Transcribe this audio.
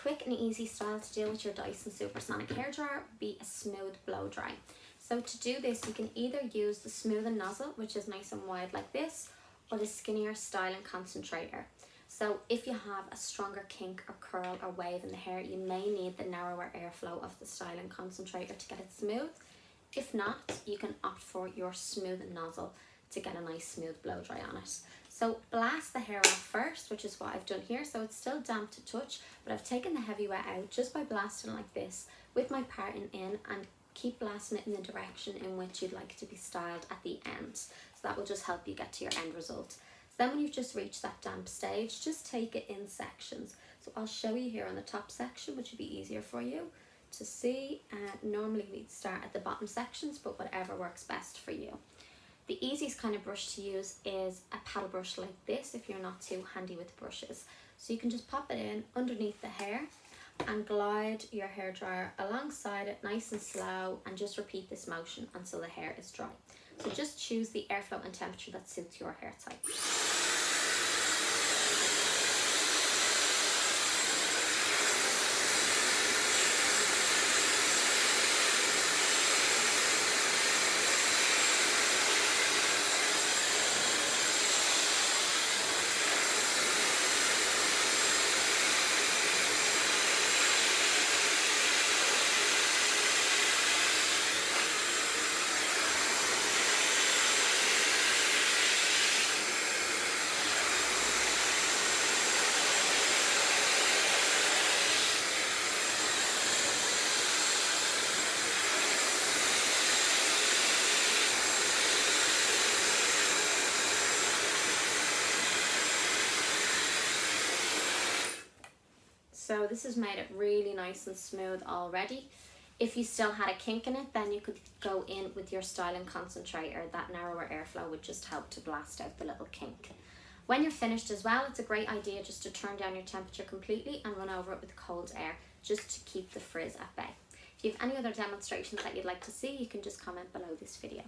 quick and easy style to deal with your Dyson Supersonic hairdryer would be a smooth blow dry. So to do this, you can either use the smoothing nozzle, which is nice and wide like this, or the skinnier styling concentrator. So if you have a stronger kink or curl or wave in the hair, you may need the narrower airflow of the styling concentrator to get it smooth. If not, you can opt for your smoothing nozzle to get a nice smooth blow dry on it. So blast the hair off first, which is what I've done here. So it's still damp to touch, but I've taken the heavy wet out just by blasting like this with my parting in, and keep blasting it in the direction in which you'd like it to be styled at the end. So that will just help you get to your end result. So then when you've just reached that damp stage, just take it in sections. So I'll show you here on the top section, which would be easier for you to see. Normally we'd start at the bottom sections, but whatever works best for you. The easiest kind of brush to use is a paddle brush like this if you're not too handy with brushes. So you can just pop it in underneath the hair and glide your hairdryer alongside it nice and slow, and just repeat this motion until the hair is dry. So just choose the airflow and temperature that suits your hair type. So this has made it really nice and smooth already. If you still had a kink in it, then you could go in with your styling concentrator. That narrower airflow would just help to blast out the little kink. When you're finished as well, it's a great idea just to turn down your temperature completely and run over it with cold air, just to keep the frizz at bay. If you have any other demonstrations that you'd like to see, you can just comment below this video.